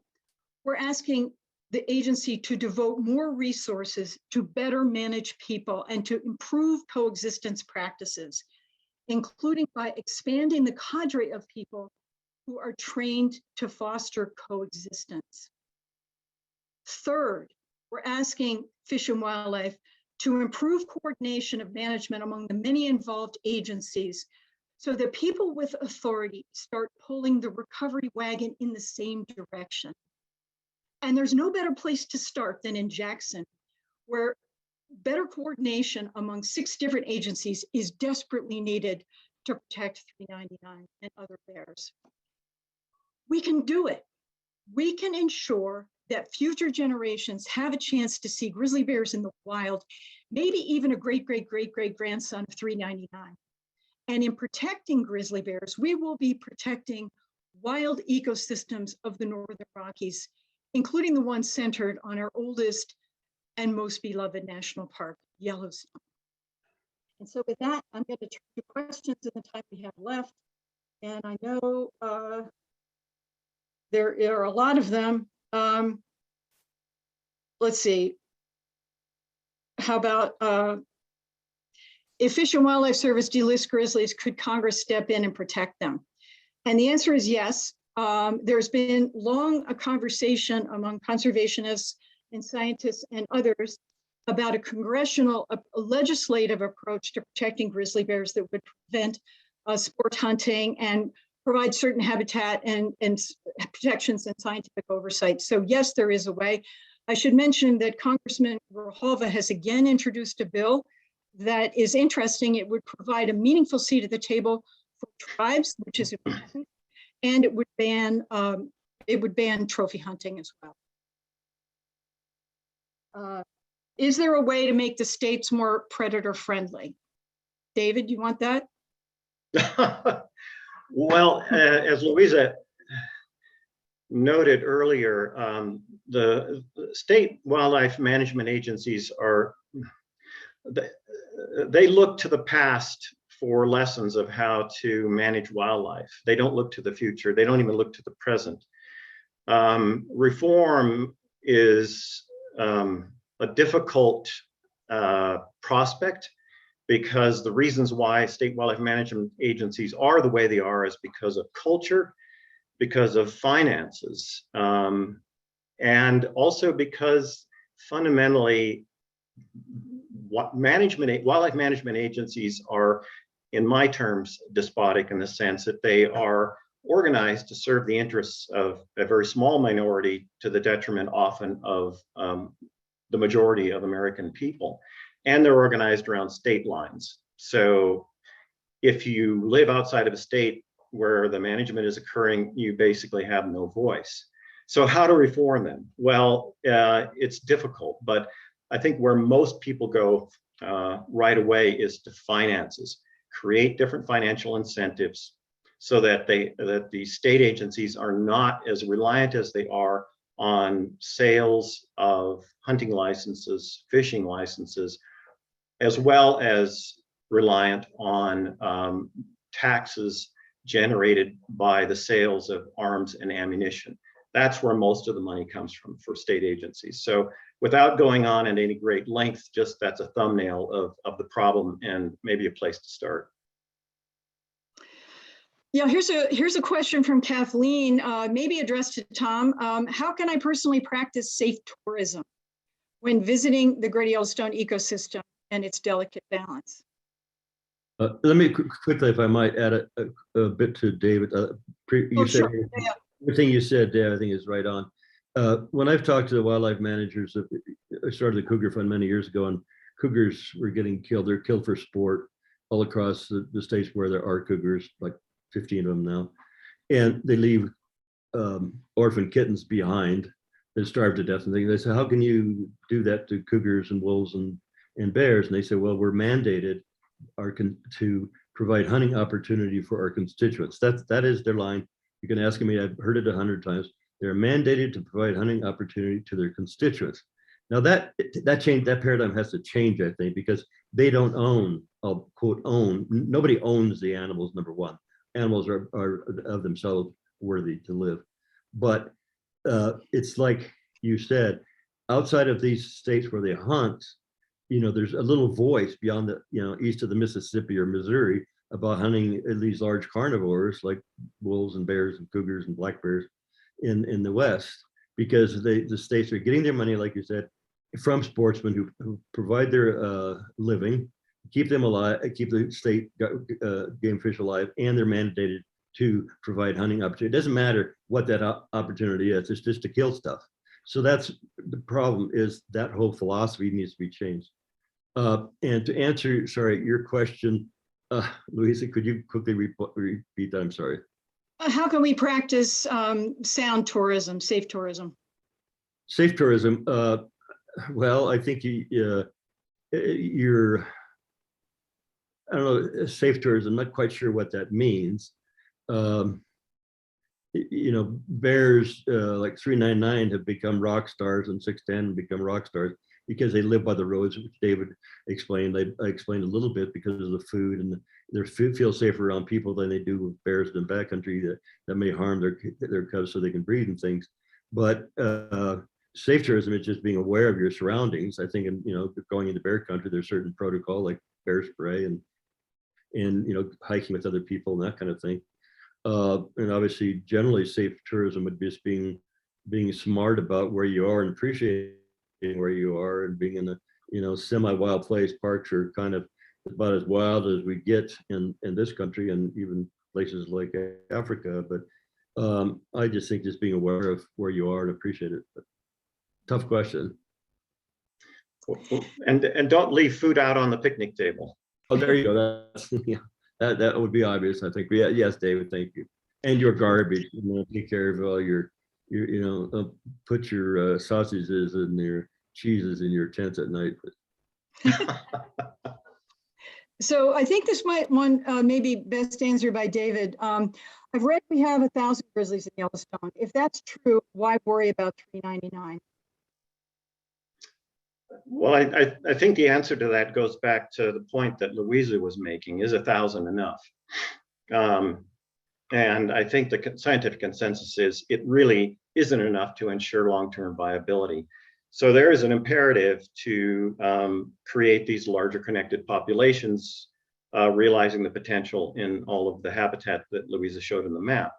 we're asking the agency to devote more resources to better manage people and to improve coexistence practices, including by expanding the cadre of people who are trained to foster coexistence. Third, we're asking Fish and Wildlife to improve coordination of management among the many involved agencies so that people with authority start pulling the recovery wagon in the same direction. And there's no better place to start than in Jackson, where better coordination among 6 different agencies is desperately needed to protect 399 and other bears. We can do it. We can ensure that future generations have a chance to see grizzly bears in the wild, maybe even a great-great-great-great-grandson of 399. And in protecting grizzly bears, we will be protecting wild ecosystems of the Northern Rockies, including the ones centered on our oldest and most beloved national park, Yellowstone. And so with that, I'm going to turn to questions in the time we have left. And I know there are a lot of them. Let's see. How about if Fish and Wildlife Service delists grizzlies, could Congress step in and protect them? And the answer is yes. There's been long a conversation among conservationists and scientists and others about a congressional, a legislative approach to protecting grizzly bears that would prevent sport hunting and provide certain habitat and protections and scientific oversight. So yes, there is a way. I should mention that Congressman Grijalva has again introduced a bill that is interesting. It would provide a meaningful seat at the table for tribes, which is important, and it would ban trophy hunting as well. Is there a way to make the states more predator friendly? David, you want that? Well, as Louisa noted earlier, the state wildlife management agencies they look to the past for lessons of how to manage wildlife. They don't look to the future. They don't even look to the present. Reform is a difficult prospect, because the reasons why state wildlife management agencies are the way they are is because of culture, because of finances, and also because fundamentally wildlife management agencies are, in my terms, despotic in the sense that they are organized to serve the interests of a very small minority to the detriment often of the majority of American people. And they're organized around state lines. So if you live outside of a state where the management is occurring, you basically have no voice. So how to reform them? Well, it's difficult, but I think where most people go right away is to finances. Create different financial incentives so that the state agencies are not as reliant as they are on sales of hunting licenses, fishing licenses, as well as reliant on taxes generated by the sales of arms and ammunition. That's where most of the money comes from for state agencies. So without going on at any great length, just that's a thumbnail of the problem and maybe a place to start. Yeah, here's a question from Kathleen, maybe addressed to Tom. How can I personally practice safe tourism when visiting the Great Yellowstone ecosystem and its delicate balance? Let me quickly, if I might, add a bit to David. You said, sure. Yeah. Everything you said there, I think, is right on. When I've talked to the wildlife managers, I started the Cougar Fund many years ago, and cougars were getting killed. They're killed for sport all across the states where there are cougars, like 15 of them now. And they leave orphan kittens behind that starve to death. And they say, how can you do that to cougars and wolves and bears? And they say, well, we're mandated to provide hunting opportunity for our constituents. That is their line. You can ask me, I've heard it 100 times. They're mandated to provide hunting opportunity to their constituents. Now that paradigm has to change, I think, because they don't own, I'll quote own, nobody owns the animals, number one. Animals are of themselves worthy to live. But it's like you said, outside of these states where they hunt, there's a little voice beyond the, east of the Mississippi or Missouri about hunting these large carnivores like wolves and bears and cougars and black bears in the West, because the states are getting their money, like you said, from sportsmen who provide their living, keep them alive, keep the state game fish alive, and they're mandated to provide hunting opportunity. It doesn't matter what that opportunity is, it's just to kill stuff. So that's the problem, is that whole philosophy needs to be changed. And to answer, your question, Louisa, could you quickly repeat that? I'm sorry. How can we practice sound tourism, safe tourism? Safe tourism. Well, I think you're, I don't know, safe tourism, I'm not quite sure what that means. Bears like 399 have become rock stars, and 610 become rock stars because they live by the roads, which David explained. I explained a little bit because of the food, and their food feels safer around people than they do with bears in the backcountry that may harm their cubs so they can breed and things. But safe tourism is just being aware of your surroundings. I think, going into bear country, there's certain protocol like bear spray and hiking with other people and that kind of thing. And obviously, generally, safe tourism would be just being smart about where you are and appreciating where you are, and being in a semi-wild place. Parks are kind of about as wild as we get in this country, and even places like Africa. But I just think just being aware of where you are and appreciate it. But tough question. And don't leave food out on the picnic table. Oh, there you go. That's, yeah, that would be obvious, I think. But yeah, yes, David, thank you. And your garbage. Take care of all your put your sausages and your cheeses in your tents at night. So I think this one maybe best answered by David. I've read we have 1,000 grizzlies in Yellowstone. If that's true, why worry about 399? Well, I think the answer to that goes back to the point that Louisa was making. Is 1,000 enough? And I think the scientific consensus is it really isn't enough to ensure long-term viability. So there is an imperative to create these larger connected populations, realizing the potential in all of the habitat that Louisa showed in the map.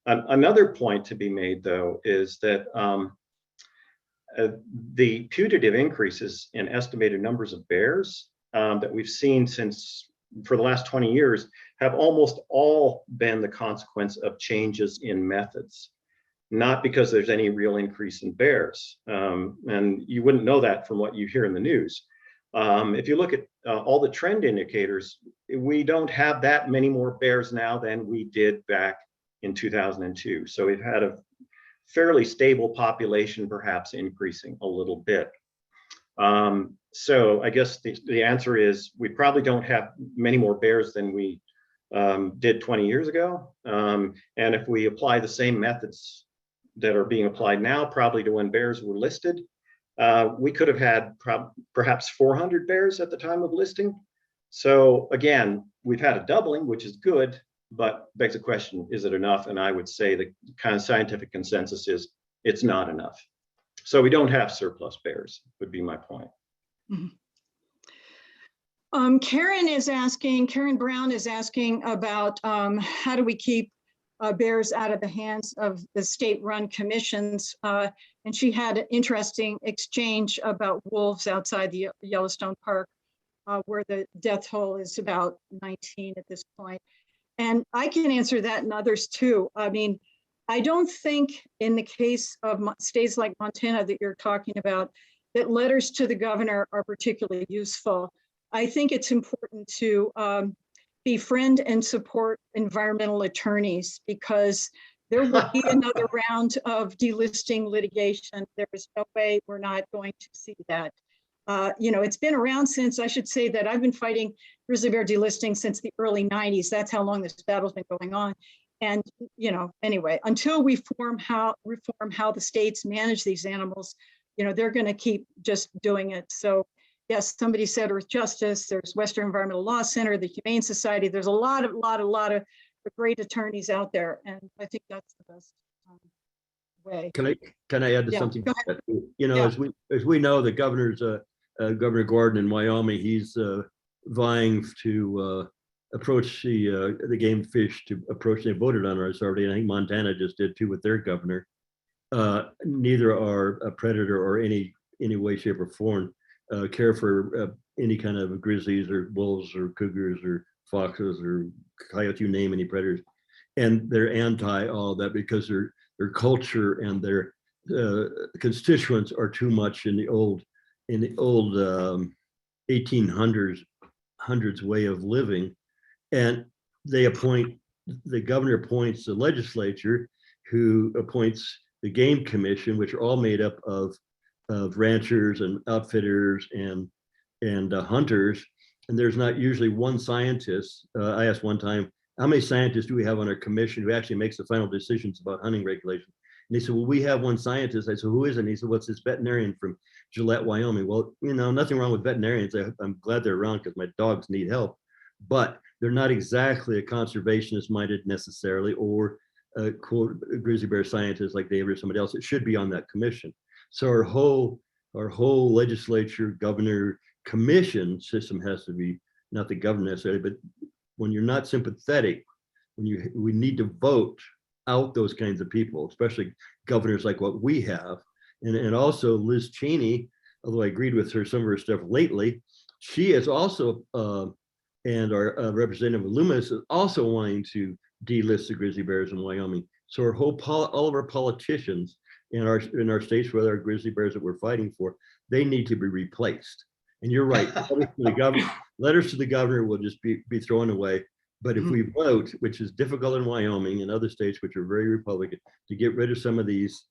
Another point to be made, though, is that the putative increases in estimated numbers of bears that we've seen since for the last 20 years have almost all been the consequence of changes in methods, not because there's any real increase in bears. And you wouldn't know that from what you hear in the news. If you look at all the trend indicators, we don't have that many more bears now than we did back in 2002. So we've had a fairly stable population, perhaps increasing a little bit. So I guess the answer is we probably don't have many more bears than we did 20 years ago. And if we apply the same methods that are being applied now, probably to when bears were listed, we could have had perhaps 400 bears at the time of listing. So again, we've had a doubling, which is good, but begs the question, is it enough? And I would say the kind of scientific consensus is it's not enough. So we don't have surplus bears, would be my point. Mm-hmm. Karen Brown is asking about how do we keep bears out of the hands of the state-run commissions. And she had an interesting exchange about wolves outside the Yellowstone Park, where the death toll is about 19 at this point. And I can answer that and others too. I mean, I don't think in the case of states like Montana that you're talking about, that letters to the governor are particularly useful. I think it's important to befriend and support environmental attorneys, because there will be another round of delisting litigation. There is no way we're not going to see that. You know, it's been around since, I should say that I've been fighting grizzly bear delisting since the early 90s. That's how long this battle's been going on. And, you know, anyway, until we reform how the states manage these animals, you know, they're going to keep just doing it. So yes, somebody said Earth Justice, there's Western Environmental Law Center, the Humane Society. There's a lot of great attorneys out there. And I think that's the best way. Can I add to something? You know, as we know, the governor's Governor Gordon in Wyoming, he's vying to approach the game fish to approach. They voted on ours already, and I think Montana just did too with their governor. Neither are a predator or any way, shape, or form care for any kind of grizzlies or wolves or cougars or foxes or coyotes, you name any predators, and they're anti all that because their culture and their constituents are too much in the old 1800s way of living. And the governor appoints the legislature, who appoints the game commission, which are all made up of ranchers and outfitters and hunters. And there's not usually one scientist. I asked one time, how many scientists do we have on our commission who actually makes the final decisions about hunting regulation? And they said, well, we have one scientist. I said, who is it? And he said, well, it's this veterinarian from Gillette, Wyoming. Well, you know, nothing wrong with veterinarians. I'm glad they're around because my dogs need help, but they're not exactly a conservationist minded necessarily, or a quote grizzly bear scientist like David or somebody else. It should be on that commission. So our whole legislature, governor, commission system has to be, not the governor necessarily, but when you're not sympathetic, we need to vote out those kinds of people, especially governors like what we have. And also Liz Cheney, although I agreed with her some of her stuff lately, she is also, and our representative Loomis is also wanting to delist the grizzly bears in Wyoming. So all of our politicians in our states, whether our grizzly bears that we're fighting for, they need to be replaced. And you're right, letters to the governor will just be thrown away. But if we vote, which is difficult in Wyoming and other states which are very Republican, to get rid of some of these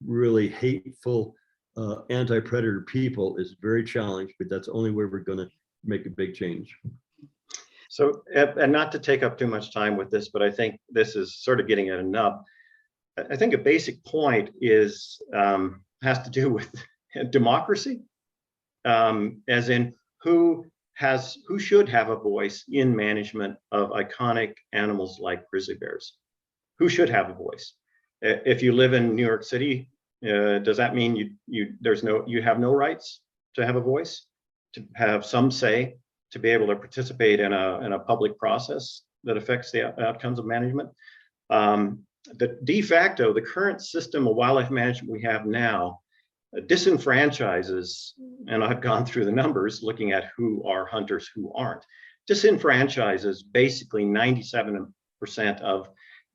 really hateful anti-predator people, is very challenged, but that's the only way we're going to make a big change. So, and not to take up too much time with this, but I think this is sort of getting at a nub. I think a basic point is has to do with democracy, as in who should have a voice in management of iconic animals like grizzly bears. Who should have a voice? If you live in New York City, does that mean you have no rights to have a voice, to have some say, to be able to participate in a public process that affects the outcomes of management? The de facto, the current system of wildlife management we have now disenfranchises, and I've gone through the numbers looking at who are hunters, who aren't. disenfranchises basically 97% of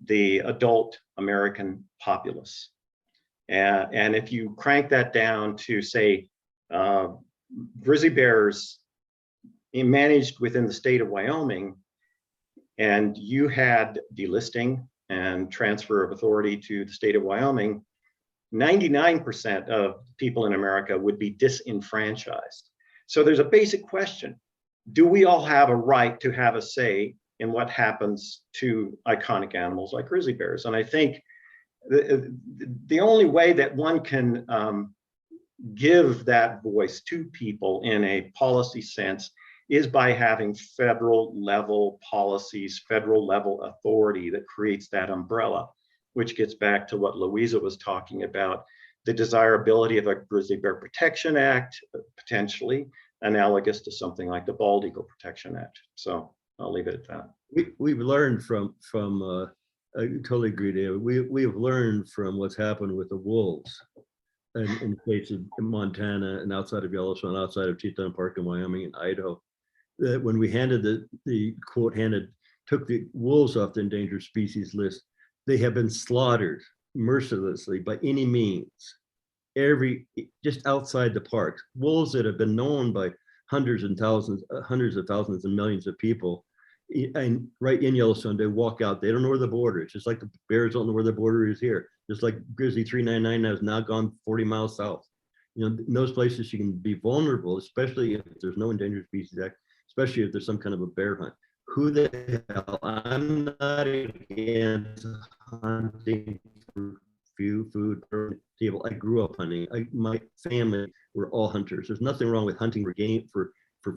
the adult American populace. And if you crank that down to, say, grizzly bears managed within the state of Wyoming, and you had delisting and transfer of authority to the state of Wyoming, 99% of people in America would be disenfranchised. So there's a basic question. Do we all have a right to have a say in what happens to iconic animals like grizzly bears? And I think the only way that one can give that voice to people in a policy sense is by having federal level policies, federal level authority that creates that umbrella, which gets back to what Louisa was talking about, the desirability of a Grizzly Bear Protection Act, potentially analogous to something like the Bald Eagle Protection Act. So I'll leave it at that. We've learned from I totally agree, David. We have learned from what's happened with the wolves in states of Montana and outside of Yellowstone, outside of Teton Park in Wyoming and Idaho, that when we handed took the wolves off the endangered species list, they have been slaughtered mercilessly by any means. Just outside the parks, wolves that have been known by hundreds of thousands and millions of people, and right in Yellowstone, they walk out. They don't know where the border is. Just like the bears don't know where the border is here. Just like Grizzly 399 has now gone 40 miles south. You know, in those places you can be vulnerable, especially if there's no Endangered Species Act, especially if there's some kind of a bear hunt. Who the hell? I'm not against hunting for food or table. I grew up hunting. My family were all hunters. There's nothing wrong with hunting for game, for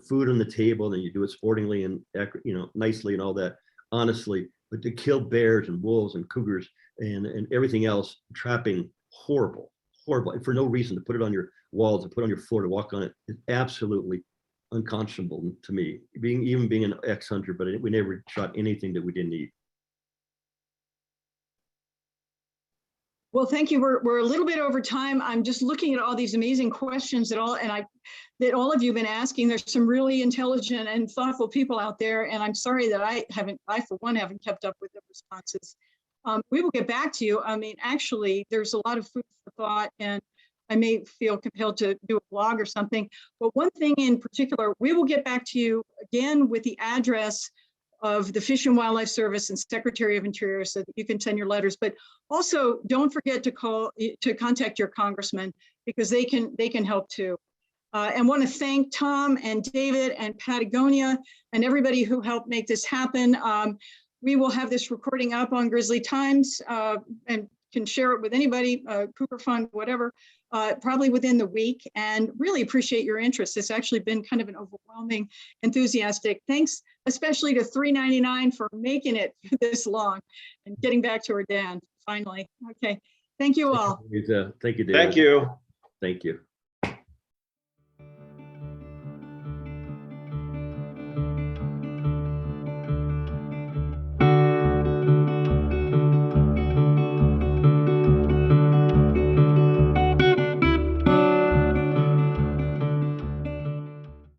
food on the table, and you do it sportingly and, you know, nicely and all that, honestly. But to kill bears and wolves and cougars and everything else, trapping, horrible, and for no reason, to put it on your walls, to put it on your floor, to walk on it, is absolutely unconscionable to me. Even being an ex-hunter, but we never shot anything that we didn't eat. Well, thank you. We're a little bit over time. I'm just looking at all these amazing questions that all of you have been asking. There's some really intelligent and thoughtful people out there, and I'm sorry that I for one haven't kept up with the responses. We will get back to you. I mean, actually, there's a lot of food for thought, and I may feel compelled to do a blog or something. But one thing in particular, we will get back to you again with the address of the Fish and Wildlife Service and Secretary of Interior, so that you can send your letters. But also, don't forget to contact your congressman, because they can help too. And want to thank Tom and David and Patagonia and everybody who helped make this happen. We will have this recording up on Grizzly Times and can share it with anybody, Cougar Fund, whatever, probably within the week, and really appreciate your interest. It's actually been kind of an overwhelming, enthusiastic thanks, especially to 399 for making it this long and getting back to her dad finally. Okay, thank you all. Thank you, David. Thank you. Thank you.